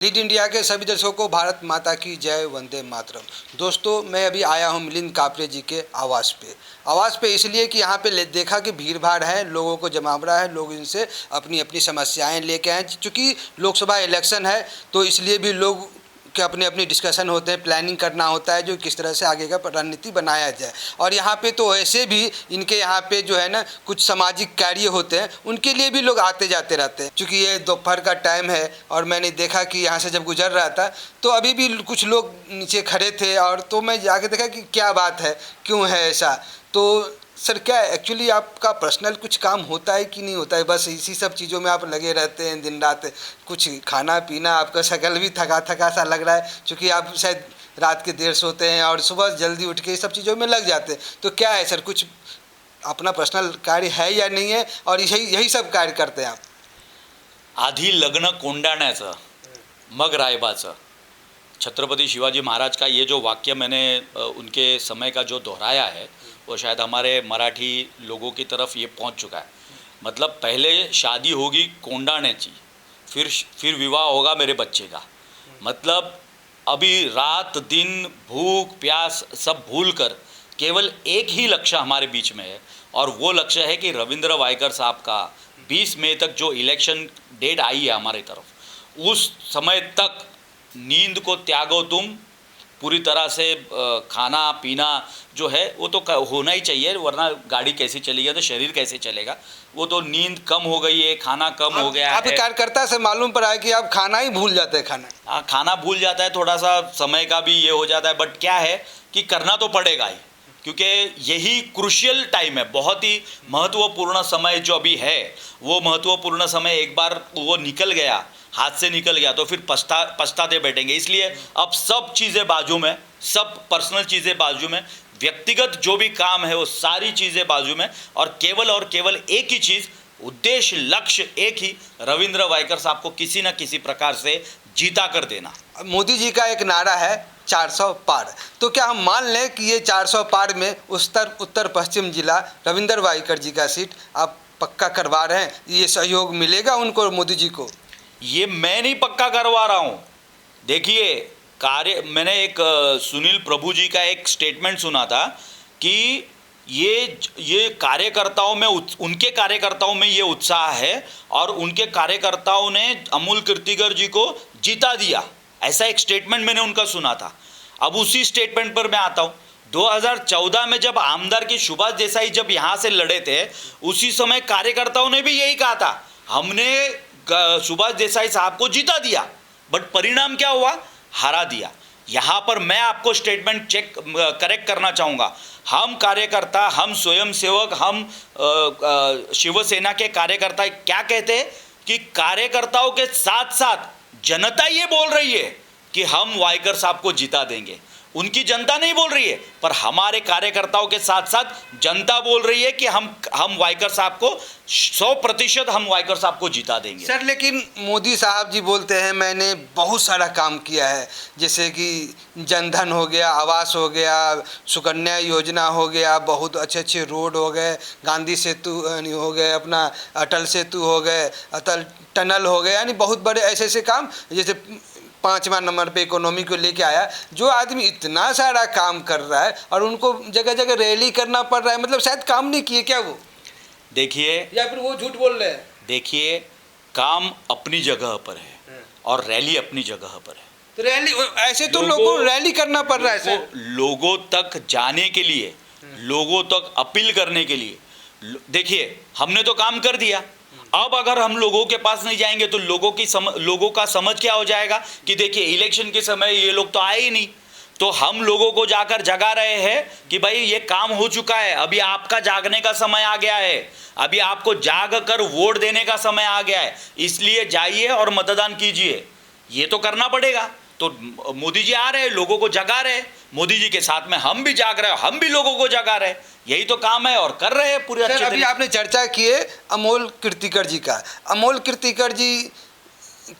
Lead India के सभी दर्शकों को भारत माता की जय, वंदे मातरम। दोस्तों, मैं अभी आया हूँ मिलिंद कापरे जी के आवास पे इसलिए कि यहाँ पे देखा कि भीड़ भाड़ है, लोगों को जमावड़ा है, लोग इनसे अपनी अपनी समस्याएं लेके आए। चूँकि लोकसभा इलेक्शन है तो इसलिए भी लोग के अपने अपनी डिस्कशन होते हैं, प्लानिंग करना होता है जो किस तरह से आगे का रणनीति बनाया जाए। और यहाँ पे तो ऐसे भी इनके यहाँ पे जो है ना कुछ सामाजिक कार्य होते हैं, उनके लिए भी लोग आते जाते रहते हैं। क्योंकि ये दोपहर का टाइम है और मैंने देखा कि यहाँ से जब गुजर रहा था तो अभी भी कुछ लोग नीचे खड़े थे, और तो मैं जाके देखा कि क्या बात है, क्यों है ऐसा। तो सर, क्या एक्चुअली आपका पर्सनल कुछ काम होता है कि नहीं होता है? बस इसी सब चीज़ों में आप लगे रहते हैं दिन रात? कुछ खाना पीना, आपका शक्ल भी थका थका सा लग रहा है, क्योंकि आप शायद रात के देर सोते हैं और सुबह जल्दी उठ के सब चीज़ों में लग जाते हैं। तो क्या है सर, कुछ अपना पर्सनल कार्य है या नहीं है, और यही यही सब कार्य करते हैं आप? आधी लग्न कोंडाण्याचं मग रायबाचं, छत्रपति शिवाजी महाराज का ये जो वाक्य मैंने उनके समय का जो दोहराया है वो शायद हमारे मराठी लोगों की तरफ ये पहुंच चुका है। मतलब पहले शादी होगी कोंडाण्याची, फिर विवाह होगा मेरे बच्चे का। मतलब अभी रात दिन भूख प्यास सब भूल कर केवल एक ही लक्ष्य हमारे बीच में है, और वो लक्ष्य है कि रविंद्र वायकर साहब का 20 मई तक जो इलेक्शन डेट आई है हमारी तरफ, उस समय तक नींद को त्यागो तुम पूरी तरह से। खाना पीना जो है वो तो होना ही चाहिए, वरना गाड़ी कैसे चलेगी, तो शरीर कैसे चलेगा। वो तो नींद कम हो गई है, खाना कम हो गया है। आप कार्यकर्ता से मालूम पड़ा है कि आप खाना ही भूल जाते हैं। खाना भूल जाता है, थोड़ा सा समय का भी ये हो जाता है, बट क्या है कि करना तो पड़ेगा ही, क्योंकि यही क्रूशियल टाइम है, बहुत ही महत्वपूर्ण समय जो अभी है। वो महत्वपूर्ण समय एक बार वो निकल गया, हाथ से निकल गया, तो फिर पछताते बैठेंगे। इसलिए अब सब चीज़ें बाजू में, सब पर्सनल चीज़ें बाजू में, व्यक्तिगत जो भी काम है वो सारी चीज़ें बाजू में, और केवल एक ही चीज़, उद्देश्य लक्ष्य एक ही, रविंद्र वायकर साहब को किसी न किसी प्रकार से जीता कर देना। मोदी जी का एक नारा है 400 पार, तो क्या हम मान लें कि ये 400 पार में उत्तर पश्चिम जिला रविंद्र वायकर जी का सीट आप पक्का करवा रहे हैं? ये सहयोग मिलेगा उनको, मोदी जी को? ये मैं नहीं पक्का करवा रहा हूँ। देखिए, मैंने एक सुनील प्रभु जी का एक स्टेटमेंट सुना था कि ये कार्यकर्ताओं में, उनके कार्यकर्ताओं में ये उत्साह है और उनके कार्यकर्ताओं ने अमोल कीर्तिकर जी को जीता दिया, ऐसा एक स्टेटमेंट मैंने उनका सुना था। अब उसी स्टेटमेंट पर मैं आता हूँ। 2014 में जब आमदार की सुभाष देसाई जब यहाँ से लड़े थे, उसी समय कार्यकर्ताओं ने भी यही कहा था, हमने सुभाष देसाई साहब को जीता दिया, बट परिणाम क्या हुआ? हरा दिया। यहाँ पर मैं आपको स्टेटमेंट करेक्ट करना चाहूँगा। हम कार्यकर्ता, हम स्वयंसेवक, हम शिवसेना के कार्यकर्ता क्या कहते हैं कि कार्यकर्ताओं के साथ साथ जनता ये बोल रही है कि हम वायकर साहब को जिता देंगे। उनकी जनता नहीं बोल रही है, पर हमारे कार्यकर्ताओं के साथ साथ जनता बोल रही है कि हम वायकर साहब को 100% हम वायकर साहब को जिता देंगे। सर, लेकिन मोदी साहब जी बोलते हैं मैंने बहुत सारा काम किया है, जैसे कि जनधन हो गया, आवास हो गया, सुकन्या योजना हो गया, बहुत अच्छे रोड हो गए, गांधी सेतु हो गए, अपना अटल सेतु हो गए, अटल टनल हो गए, यानी बहुत बड़े ऐसे काम, जैसे 5वां नंबर पे इकोनॉमी को लेके आया। जो आदमी इतना सारा काम कर रहा है और उनको जगह जगह रैली करना पड़ रहा है, मतलब शायद काम नहीं किए क्या वो? देखिए, या फिर वो झूठ बोल रहे हैं? देखिए, काम अपनी जगह पर है और रैली अपनी जगह पर है। तो रैली ऐसे तो लोगों को रैली करना पड़ रहा है। लोगों तक जाने के लिए, लोगों तक अपील करने के लिए, देखिए हमने तो काम कर दिया। अब अगर हम लोगों के पास नहीं जाएंगे तो लोगों का समझ क्या हो जाएगा कि देखिए इलेक्शन के समय ये लोग तो आए ही नहीं। तो हम लोगों को जाकर जगा रहे हैं कि भाई ये काम हो चुका है, अभी आपका जागने का समय आ गया है, अभी आपको जाग कर वोट देने का समय आ गया है, इसलिए जाइए और मतदान कीजिए। ये तो करना पड़ेगा। तो मोदी जी आ रहे हैं, लोगों को जगा रहे हैं, मोदी जी के साथ में हम भी जाग रहे हैं, हम भी लोगों को जगा रहे हैं। यही तो काम है और कर रहे हैं पूरे अच्छे। अभी आपने चर्चा की है अमोल कीर्तिकर जी का। अमोल कीर्तिकर जी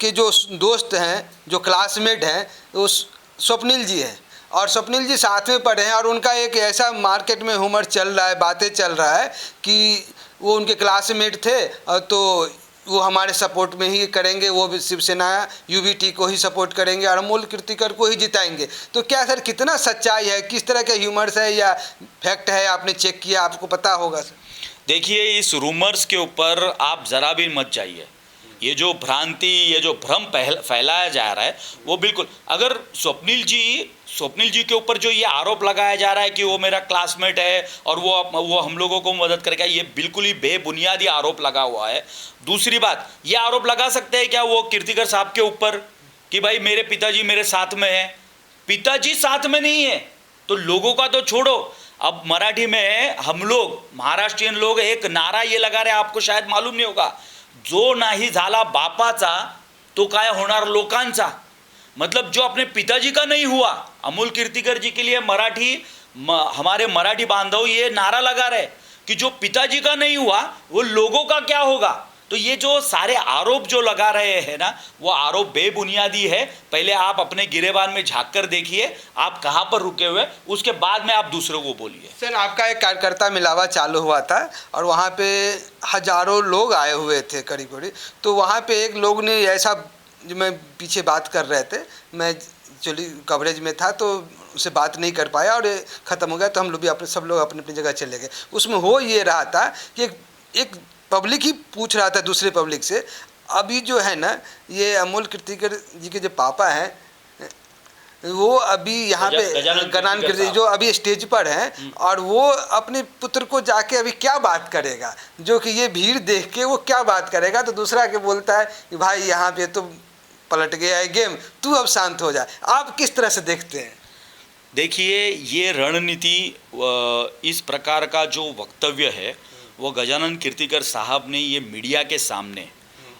के जो दोस्त हैं, जो क्लासमेट हैं, वो स्वप्निल जी हैं, और स्वप्निल जी साथ में पढ़े हैं, और उनका एक ऐसा मार्केट में ह्यूमर चल रहा है, बातें चल रहा है कि वो उनके क्लासमेट थे, तो वो हमारे सपोर्ट में ही करेंगे, वो भी शिवसेना यूबीटी को ही सपोर्ट करेंगे और अमोल कीर्तिकर को ही जिताएंगे। तो क्या सर कितना सच्चाई है, किस तरह के ह्यूमर्स है या फैक्ट है, आपने चेक किया, आपको पता होगा सर? देखिए, इस रूमर्स के ऊपर आप ज़रा भी मत जाइए। ये जो भ्रांति, ये जो भ्रम फैलाया जा रहा है, वो बिल्कुल, अगर स्वप्निल जी के ऊपर जो ये आरोप लगाया जा रहा है कि वो मेरा क्लासमेट है और वो हम लोगों को मदद करेगा, ये बिल्कुल ही बेबुनियादी आरोप लगा हुआ है। दूसरी बात, ये आरोप लगा सकते हैं क्या वो कीर्तिकर साहब के ऊपर कि भाई मेरे पिताजी मेरे साथ में हैं? पिताजी साथ में नहीं है तो लोगों का तो छोड़ो, अब मराठी में हम लोग महाराष्ट्रीयन लोग एक नारा ये लगा रहे हैं, आपको शायद मालूम नहीं होगा, जो नाही झाला बापाचा तो काय होणार लोकांचा। मतलब जो अपने पिताजी का नहीं हुआ, अमोल कीर्तिकर जी के लिए हमारे मराठी बांधव ये नारा लगा रहे कि जो पिताजी का नहीं हुआ वो लोगों का क्या होगा। तो ये जो सारे आरोप जो लगा रहे हैं ना, वो आरोप बेबुनियादी है। पहले आप अपने गिरेबान में झांक कर देखिए आप कहाँ पर रुके हुए, उसके बाद में आप दूसरों को बोलिए। सर आपका एक कार्यकर्ता मिलावा चालू हुआ था और वहाँ पे हजारों लोग आए हुए थे करीब करीब, तो वहाँ पे एक लोग ने ऐसा, जो मैं पीछे बात कर रहे थे, मैं चली कवरेज में था तो उससे बात नहीं कर पाया और ख़त्म हो गया, तो हम लोग भी सब लोग अपनी अपनी जगह चले गए। उसमें हो ये रहा था कि एक पब्लिक ही पूछ रहा था दूसरे पब्लिक से, अभी जो है ना ये अमोल कीर्तिकर जी के जो पापा हैं वो अभी यहाँ पे गजानन कीर्तिकर जो अभी स्टेज पर हैं और वो अपने पुत्र को जाके अभी क्या बात करेगा, जो कि ये भीड़ देख के वो क्या बात करेगा। तो दूसरा के बोलता है कि भाई यहाँ पे तो पलट गया है गेम, तू अब शांत हो जा। आप किस तरह से देखते हैं? देखिए, ये रणनीति, इस प्रकार का जो वक्तव्य है वो गजानन कीर्तिकर साहब ने ये मीडिया के सामने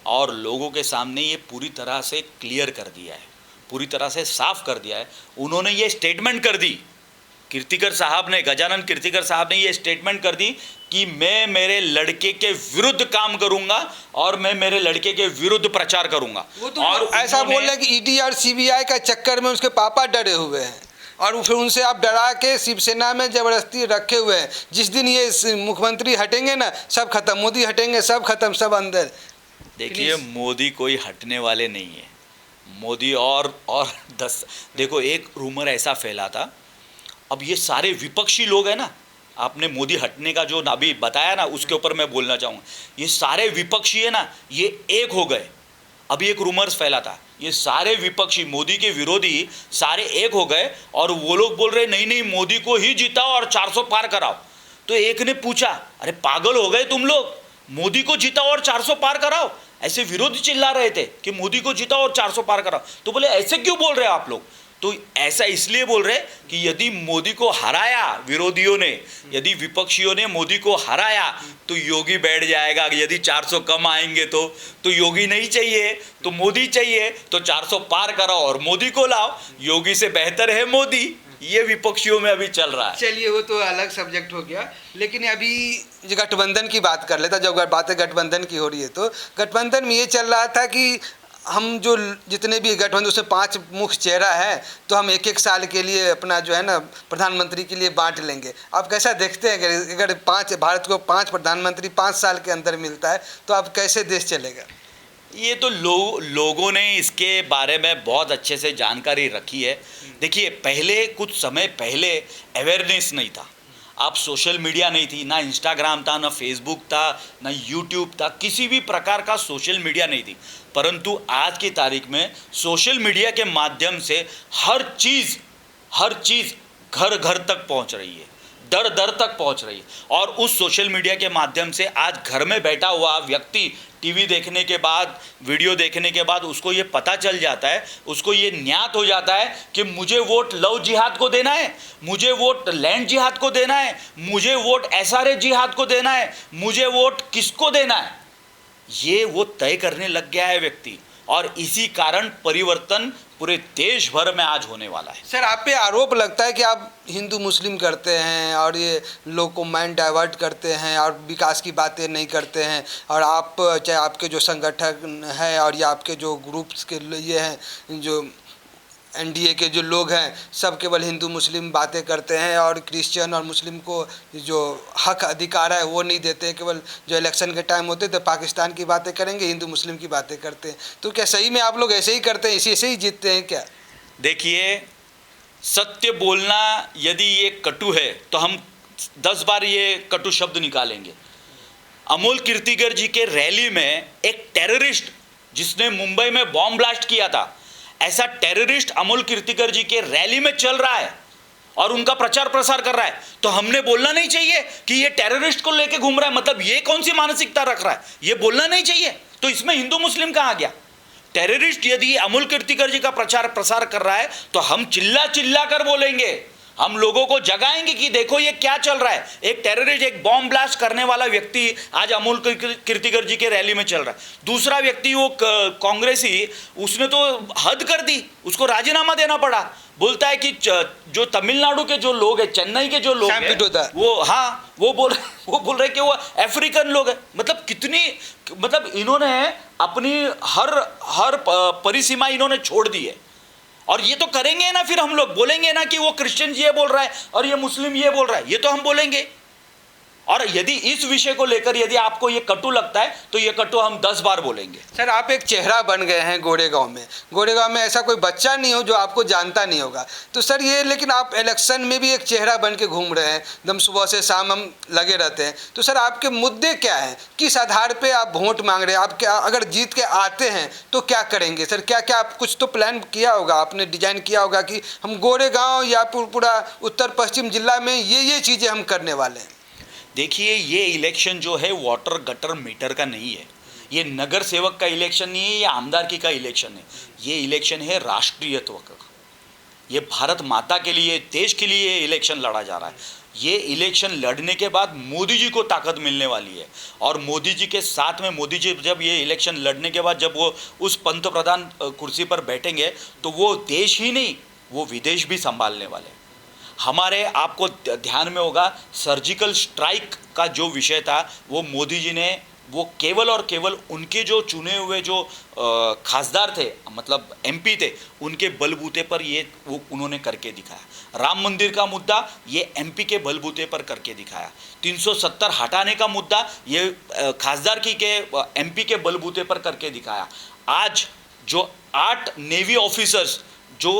और लोगों के सामने ये पूरी तरह से क्लियर कर दिया है, पूरी तरह से साफ कर दिया है। उन्होंने ये स्टेटमेंट कर दी, कीर्तिकर साहब ने, गजानन कीर्तिकर साहब ने ये स्टेटमेंट कर दी कि मैं मेरे लड़के के विरुद्ध काम करूंगा और मैं मेरे लड़के के विरुद्ध प्रचार करूंगा। वो तो और ऐसा बोल रहे कि ईडी और सीबीआई का चक्कर में उसके पापा डरे हुए हैं और फिर उनसे आप डरा के शिवसेना में जबरदस्ती रखे हुए हैं। जिस दिन ये मुख्यमंत्री हटेंगे ना, सब खत्म, मोदी हटेंगे सब खत्म, सब अंदर। देखिए, मोदी कोई हटने वाले नहीं है। मोदी और 10, देखो एक रूमर ऐसा फैला था, अब ये सारे विपक्षी लोग हैं ना, आपने मोदी हटने का जो अभी बताया ना, उसके ऊपर मैं बोलना चाहूँगा, ये सारे विपक्षी है ना, ये एक हो गए। अभी एक रूमर्स फैला था, ये सारे विपक्षी, मोदी के विरोधी सारे एक हो गए और वो लोग बोल रहे नहीं नहीं मोदी को ही जिताओ और 400 पार कराओ। तो एक ने पूछा, अरे पागल हो गए तुम लोग, मोदी को जिताओ और 400 पार कराओ? ऐसे विरोधी चिल्ला रहे थे कि मोदी को जिताओ और 400 पार कराओ। तो बोले ऐसे क्यों बोल रहे हो आप लोग? तो ऐसा इसलिए बोल रहे कि यदि मोदी को हराया विरोधियों ने, यदि विपक्षियों ने मोदी को हराया तो योगी बैठ जाएगा। यदि 400 कम आएंगे तो योगी नहीं चाहिए, तो मोदी चाहिए, तो 400 पार कराओ और मोदी को लाओ, योगी से बेहतर है मोदी। ये विपक्षियों में अभी चल रहा है। चलिए वो तो अलग सब्जेक्ट हो गया, लेकिन अभी जो गठबंधन की बात कर लेता, जब बातें गठबंधन की हो रही है तो गठबंधन में ये चल रहा था कि हम जो जितने भी गठबंधन उसमें 5 मुख्य चेहरा है, तो हम 1-1 साल के लिए अपना जो है ना प्रधानमंत्री के लिए बांट लेंगे। आप कैसा देखते हैं अगर भारत को 5 प्रधानमंत्री 5 साल के अंदर मिलता है तो आप कैसे देश चलेगा? ये तो लोगों ने इसके बारे में बहुत अच्छे से जानकारी रखी है। देखिए, पहले कुछ समय पहले अवेयरनेस नहीं था, आप सोशल मीडिया नहीं थी, ना इंस्टाग्राम था, ना फेसबुक था, ना यूट्यूब था, किसी भी प्रकार का सोशल मीडिया नहीं थी। परंतु आज की तारीख में सोशल मीडिया के माध्यम से हर चीज़ घर घर तक पहुंच रही है, दर दर तक पहुंच रही है। और उस सोशल मीडिया के माध्यम से आज घर में बैठा हुआ व्यक्ति टीवी देखने के बाद, वीडियो देखने के बाद उसको ये पता चल जाता है, उसको ये ज्ञात हो जाता है कि मुझे वोट लव जिहाद को देना है, मुझे वोट लैंड जिहाद को देना है, मुझे वोट SRA जिहाद को देना है, मुझे वोट किसको देना है, ये वो तय करने लग गया है व्यक्ति। और इसी कारण परिवर्तन पूरे देश भर में आज होने वाला है। सर आप पे आरोप लगता है कि आप हिंदू मुस्लिम करते हैं और ये लोग को माइंड डाइवर्ट करते हैं और विकास की बातें नहीं करते हैं, और आप चाहे आपके जो संगठन है और या आपके जो ग्रुप्स के ये हैं जो एनडीए के जो लोग हैं सब केवल हिंदू मुस्लिम बातें करते हैं और क्रिश्चियन और मुस्लिम को जो हक अधिकार है वो नहीं देते हैं। केवल जो इलेक्शन के टाइम होते तो पाकिस्तान की बातें करेंगे, हिंदू मुस्लिम की बातें करते हैं। तो क्या सही में आप लोग ऐसे ही करते हैं, इसी से ही जीतते हैं क्या? देखिए, सत्य बोलना यदि ये कटु है तो हम 10 बार ये कटु शब्द निकालेंगे। अमोल कीर्तिकर जी के रैली में एक टेररिस्ट जिसने मुंबई में बॉम्ब ब्लास्ट किया था, ऐसा टेररिस्ट अमोल कीर्तिकर जी के रैली में चल रहा है और उनका प्रचार प्रसार कर रहा है, तो हमने बोलना नहीं चाहिए कि ये टेररिस्ट को लेके घूम रहा है, मतलब ये कौन सी मानसिकता रख रहा है, ये बोलना नहीं चाहिए। तो इसमें हिंदू मुस्लिम कहाँ गया? टेररिस्ट यदि अमोल कीर्तिकर जी का प्रचार प्रसार कर रहा है तो हम चिल्ला चिल्ला कर बोलेंगे, हम लोगों को जगाएंगे कि देखो ये क्या चल रहा है। एक टेररिस्ट, एक बॉम्ब ब्लास्ट करने वाला व्यक्ति आज अमोल कीर्तिकर जी के रैली में चल रहा है। दूसरा व्यक्ति वो कांग्रेसी, उसने तो हद कर दी, उसको राजीनामा देना पड़ा। बोलता है कि जो तमिलनाडु के जो लोग हैं, चेन्नई के जो लोग हैं, वो बोल रहे कि वो अफ्रीकन लोग हैं। मतलब कितनी, मतलब इन्होंने अपनी हर परिसीमा इन्होंने छोड़ दी है। और ये तो करेंगे ना, फिर हम लोग बोलेंगे ना कि वो क्रिश्चियन ये बोल रहा है और ये मुस्लिम ये बोल रहा है, ये तो हम बोलेंगे। और यदि इस विषय को लेकर यदि आपको ये कटु लगता है तो ये कटु हम 10 बार बोलेंगे। सर, आप एक चेहरा बन गए हैं गोरेगांव में। गोरेगांव में ऐसा कोई बच्चा नहीं हो जो आपको जानता नहीं होगा। तो सर ये, लेकिन आप इलेक्शन में भी एक चेहरा बन के घूम रहे हैं, एकदम सुबह से शाम हम लगे रहते हैं। तो सर आपके मुद्दे क्या हैं, किस आधार पर आप वोट मांग रहे हैं? आप क्या, अगर जीत के आते हैं तो क्या करेंगे सर? क्या क्या आप कुछ तो प्लान किया होगा, आपने डिजाइन किया होगा कि हम गोरेगांव या पूरा उत्तर पश्चिम जिला में ये चीज़ें हम करने वाले हैं? देखिए, ये इलेक्शन जो है वाटर गटर मीटर का नहीं है, ये नगर सेवक का इलेक्शन नहीं है, ये आमदारकी का इलेक्शन है। ये इलेक्शन है राष्ट्रीयत्व का। ये भारत माता के लिए, देश के लिए इलेक्शन लड़ा जा रहा है। ये इलेक्शन लड़ने के बाद मोदी जी को ताकत मिलने वाली है। और मोदी जी के साथ में, मोदी जी जब ये इलेक्शन लड़ने के बाद जब वो उस पंत प्रधान कुर्सी पर बैठेंगे तो वो देश ही नहीं, वो विदेश भी संभालने वाले हैं। हमारे, आपको ध्यान में होगा, सर्जिकल स्ट्राइक का जो विषय था वो मोदी जी ने, वो केवल और केवल उनके जो चुने हुए जो खासदार थे, मतलब एमपी थे, उनके बलबूते पर ये वो उन्होंने करके दिखाया। राम मंदिर का मुद्दा ये एमपी के बलबूते पर करके दिखाया। 370 हटाने का मुद्दा ये खासदार की के एमपी के बलबूते पर करके दिखाया। आज जो 8 नेवी ऑफिसर्स जो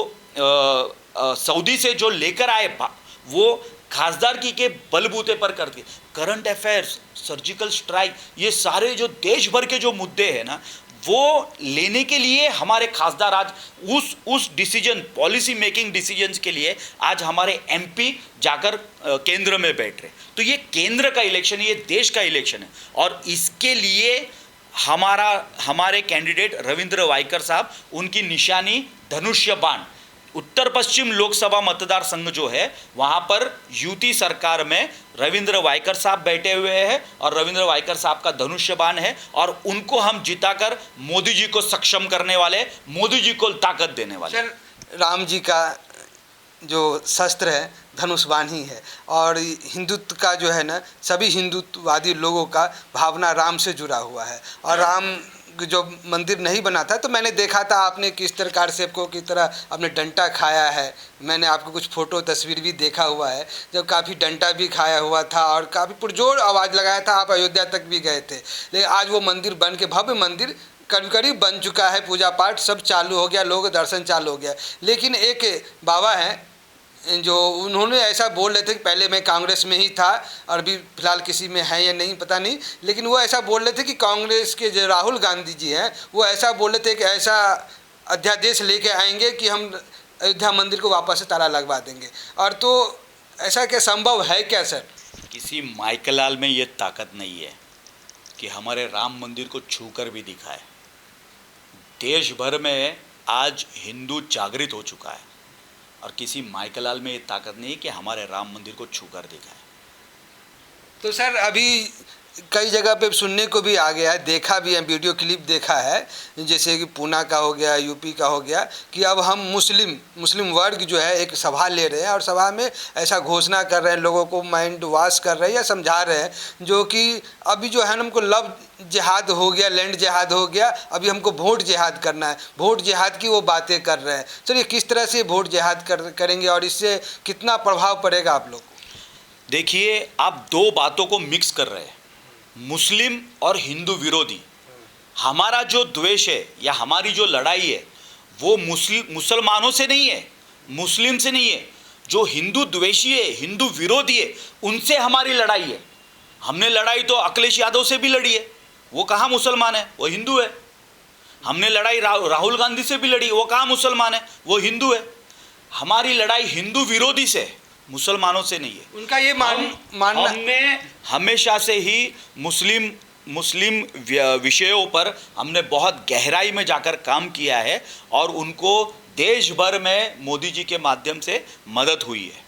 सऊदी से जो लेकर आए, वो खासदार की के बलबूते पर कर दिए। करंट अफेयर्स, सर्जिकल स्ट्राइक, ये सारे जो देश भर के जो मुद्दे हैं ना, वो लेने के लिए हमारे खासदार आज उस डिसीजन, पॉलिसी मेकिंग डिसीजंस के लिए आज हमारे एमपी जाकर केंद्र में बैठ रहे। तो ये केंद्र का इलेक्शन है, ये देश का इलेक्शन है। और इसके लिए हमारे कैंडिडेट रविंद्र वाइकर साहब, उनकी निशानी धनुष्य बाण। उत्तर पश्चिम लोकसभा मतदार संघ जो है, वहाँ पर यूटी सरकार में रविंद्र वाइकर साहब बैठे हुए हैं और रविंद्र वाइकर साहब का धनुष्य बाण है। और उनको हम जिताकर मोदी जी को सक्षम करने वाले, मोदी जी को ताकत देने वाले। सर, राम जी का जो शस्त्र है धनुष बाण ही है। और हिंदुत्व का जो है ना, सभी हिंदुत्ववादी लोगों का भावना राम से जुड़ा हुआ है। और राम जो मंदिर नहीं बना था तो मैंने देखा था आपने किस प्रकार से को की तरह अपने डंटा खाया है। मैंने आपको कुछ फ़ोटो तस्वीर भी देखा हुआ है, जब काफ़ी डंटा भी खाया हुआ था और काफ़ी पुरजोर आवाज़ लगाया था। आप अयोध्या तक भी गए थे। लेकिन आज वो मंदिर बन के, भव्य मंदिर करीब बन चुका है, पूजा पाठ सब चालू हो गया, लोग दर्शन चालू हो गया। लेकिन एक बाबा हैं जो उन्होंने ऐसा बोल रहे थे कि पहले मैं कांग्रेस में ही था और अभी फिलहाल किसी में है या नहीं पता नहीं, लेकिन वो ऐसा बोल रहे थे कि कांग्रेस के जो राहुल गांधी जी हैं वो ऐसा बोल रहे थे कि ऐसा अध्यादेश लेके आएंगे कि हम अयोध्या मंदिर को वापस से ताला लगवा देंगे। और तो ऐसा क्या संभव है क्या सर? किसी माइकलाल में ये ताकत नहीं है कि हमारे राम मंदिर को छू कर भी दिखाए। देश भर में आज हिंदू जागृत हो चुका है और किसी माइकलाल में ये ताकत नहीं है कि हमारे राम मंदिर को छू कर दिखाए। तो सर अभी कई जगह पे सुनने को भी आ गया है, देखा भी है, वीडियो क्लिप देखा है, जैसे कि पूना का हो गया, यूपी का हो गया, कि अब हम मुस्लिम वर्ग जो है एक सभा ले रहे हैं और सभा में ऐसा घोषणा कर रहे हैं, लोगों को माइंड वॉश कर रहे हैं या समझा रहे हैं, जो कि अभी जो है हमको लव जिहाद हो गया, लैंड जिहाद हो गया, अभी हमको वोट जिहाद करना है, वोट जिहाद की वो बातें कर रहे हैं। चलिए, किस तरह से वोट जिहाद करेंगे और इससे कितना प्रभाव पड़ेगा आप लोग को? देखिए, आप दो बातों को मिक्स कर रहे हैं, मुस्लिम और हिंदू विरोधी। हमारा जो द्वेष है या हमारी जो लड़ाई है वो मुसलमानों से नहीं है, मुस्लिम से नहीं है। जो हिंदू द्वेषी है, हिंदू विरोधी है, उनसे हमारी लड़ाई है। हमने लड़ाई तो अखिलेश यादव से भी लड़ी है, वो कहाँ मुसलमान है, वो हिंदू है। हमने लड़ाई राहुल गांधी से भी लड़ी, वो कहाँ मुसलमान है, वो हिंदू है। हमारी लड़ाई हिंदू विरोधी से है, मुसलमानों से नहीं है। उनका ये मानना, हमने हमेशा से ही मुस्लिम विषयों पर हमने बहुत गहराई में जाकर काम किया है और उनको देश भर में मोदी जी के माध्यम से मदद हुई है।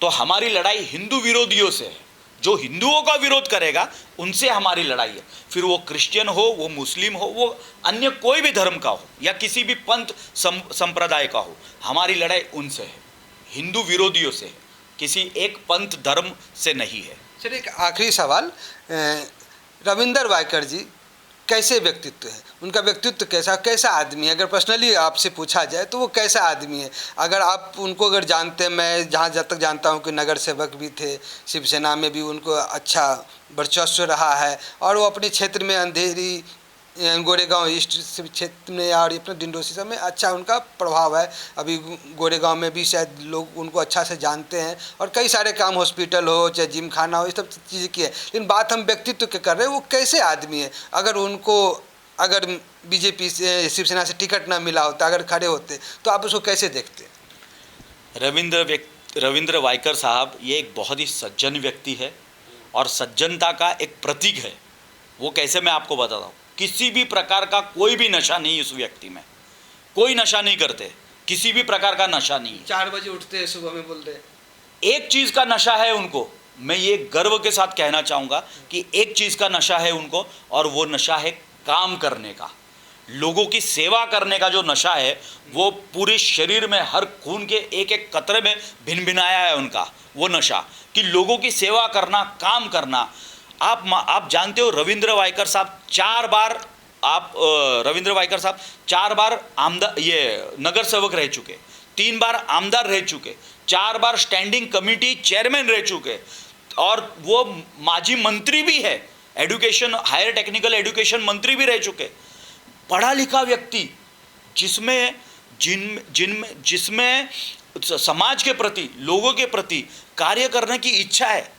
तो हमारी लड़ाई हिंदू विरोधियों से है। जो हिंदुओं का विरोध करेगा उनसे हमारी लड़ाई है, फिर वो क्रिश्चियन हो, वो मुस्लिम हो, वो अन्य कोई भी धर्म का हो या किसी भी पंथ संप्रदाय का हो, हमारी लड़ाई उनसे है, हिंदू विरोधियों से है, किसी एक पंथ धर्म से नहीं है। चलिए, एक आखिरी सवाल, रविंदर वायकर जी कैसे व्यक्तित्व है, उनका व्यक्तित्व कैसा आदमी है? अगर पर्सनली आपसे पूछा जाए तो वो कैसा आदमी है? अगर आप उनको अगर जानते हैं, मैं जब तक जानता हूँ कि नगर सेवक भी थे, शिवसेना में भी उनको अच्छा वर्चस्व रहा है और वो अपने क्षेत्र में अंधेरी, गोरेगांव ईस्ट क्षेत्र में और अपने डिंडोसी सब में अच्छा उनका प्रभाव है। अभी गोरेगांव में भी शायद लोग उनको अच्छा से जानते हैं और कई सारे काम, हॉस्पिटल हो चाहे जिम खाना हो, ये सब चीज़ें की है। लेकिन बात हम व्यक्तित्व के कर रहे हैं, वो कैसे आदमी है? अगर बीजेपी से, शिवसेना से टिकट ना मिला होता, अगर खड़े होते, तो आप उसको कैसे देखते? रविंद्र वायकर साहब ये एक बहुत ही सज्जन व्यक्ति है और सज्जनता का एक प्रतीक है। वो कैसे, मैं आपको बताता हूँ। किसी भी प्रकार का कोई भी नशा नहीं उस व्यक्ति में, कोई नशा नहीं करते, किसी भी प्रकार का नशा नहीं। 4 बजे उठते हैं, सुबह में बोलते हैं। एक चीज़ का नशा है उनको, मैं ये गर्व के साथ कहना चाहूँगा कि एक चीज़ का नशा है उनको, और वो नशा है काम करने का, लोगों की सेवा करने का जो नशा है वो पूरे शरीर में, हर खून के एक एक कतरे में भिनभिनाया है उनका वो नशा, कि लोगों की सेवा करना, काम करना। आप जानते हो रविंद्र वायकर साहब 4 बार ये नगर सेवक रह चुके, 3 बार आमदार रह चुके, 4 बार स्टैंडिंग कमेटी चेयरमैन रह चुके, और वो माजी मंत्री भी है, एजुकेशन, हायर टेक्निकल एजुकेशन मंत्री भी रह चुके। पढ़ा लिखा व्यक्ति जिसमें समाज के प्रति, लोगों के प्रति कार्य करने की इच्छा है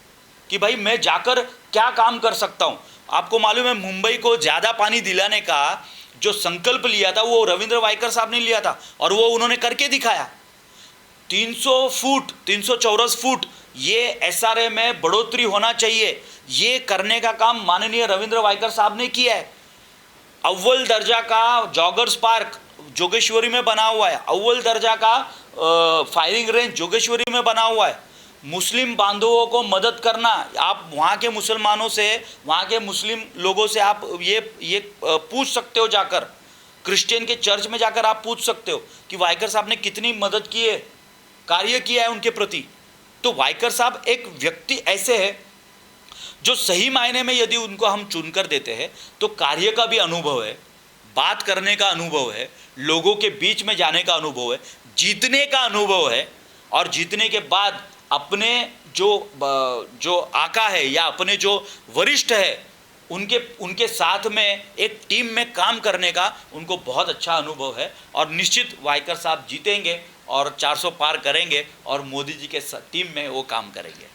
कि भाई मैं जाकर क्या काम कर सकता हूँ। आपको मालूम है, मुंबई को ज़्यादा पानी दिलाने का जो संकल्प लिया था वो रविंद्र वायकर साहब ने लिया था और वो उन्होंने करके दिखाया। 300 चौरस फुट ये एसआरए में बढ़ोतरी होना चाहिए, ये करने का काम माननीय रविंद्र वायकर साहब ने किया है। अव्वल दर्जा का जॉगर्स पार्क जोगेश्वरी में बना हुआ है, अव्वल दर्जा का फायरिंग रेंज जोगेश्वरी में बना हुआ है। मुस्लिम बांधवों को मदद करना, आप वहाँ के मुसलमानों से, वहाँ के मुस्लिम लोगों से आप ये पूछ सकते हो, जाकर क्रिश्चियन के चर्च में जाकर आप पूछ सकते हो कि वायकर साहब ने कितनी मदद की है, कार्य किया है उनके प्रति। तो वायकर साहब एक व्यक्ति ऐसे है जो सही मायने में यदि उनको हम चुनकर देते हैं तो कार्य का भी अनुभव है, बात करने का अनुभव है, लोगों के बीच में जाने का अनुभव है, जीतने का अनुभव है, और जीतने के बाद अपने जो आका है या अपने जो वरिष्ठ है उनके साथ में एक टीम में काम करने का उनको बहुत अच्छा अनुभव है। और निश्चित वायकर साहब जीतेंगे और 400 पार करेंगे और मोदी जी के टीम में वो काम करेंगे।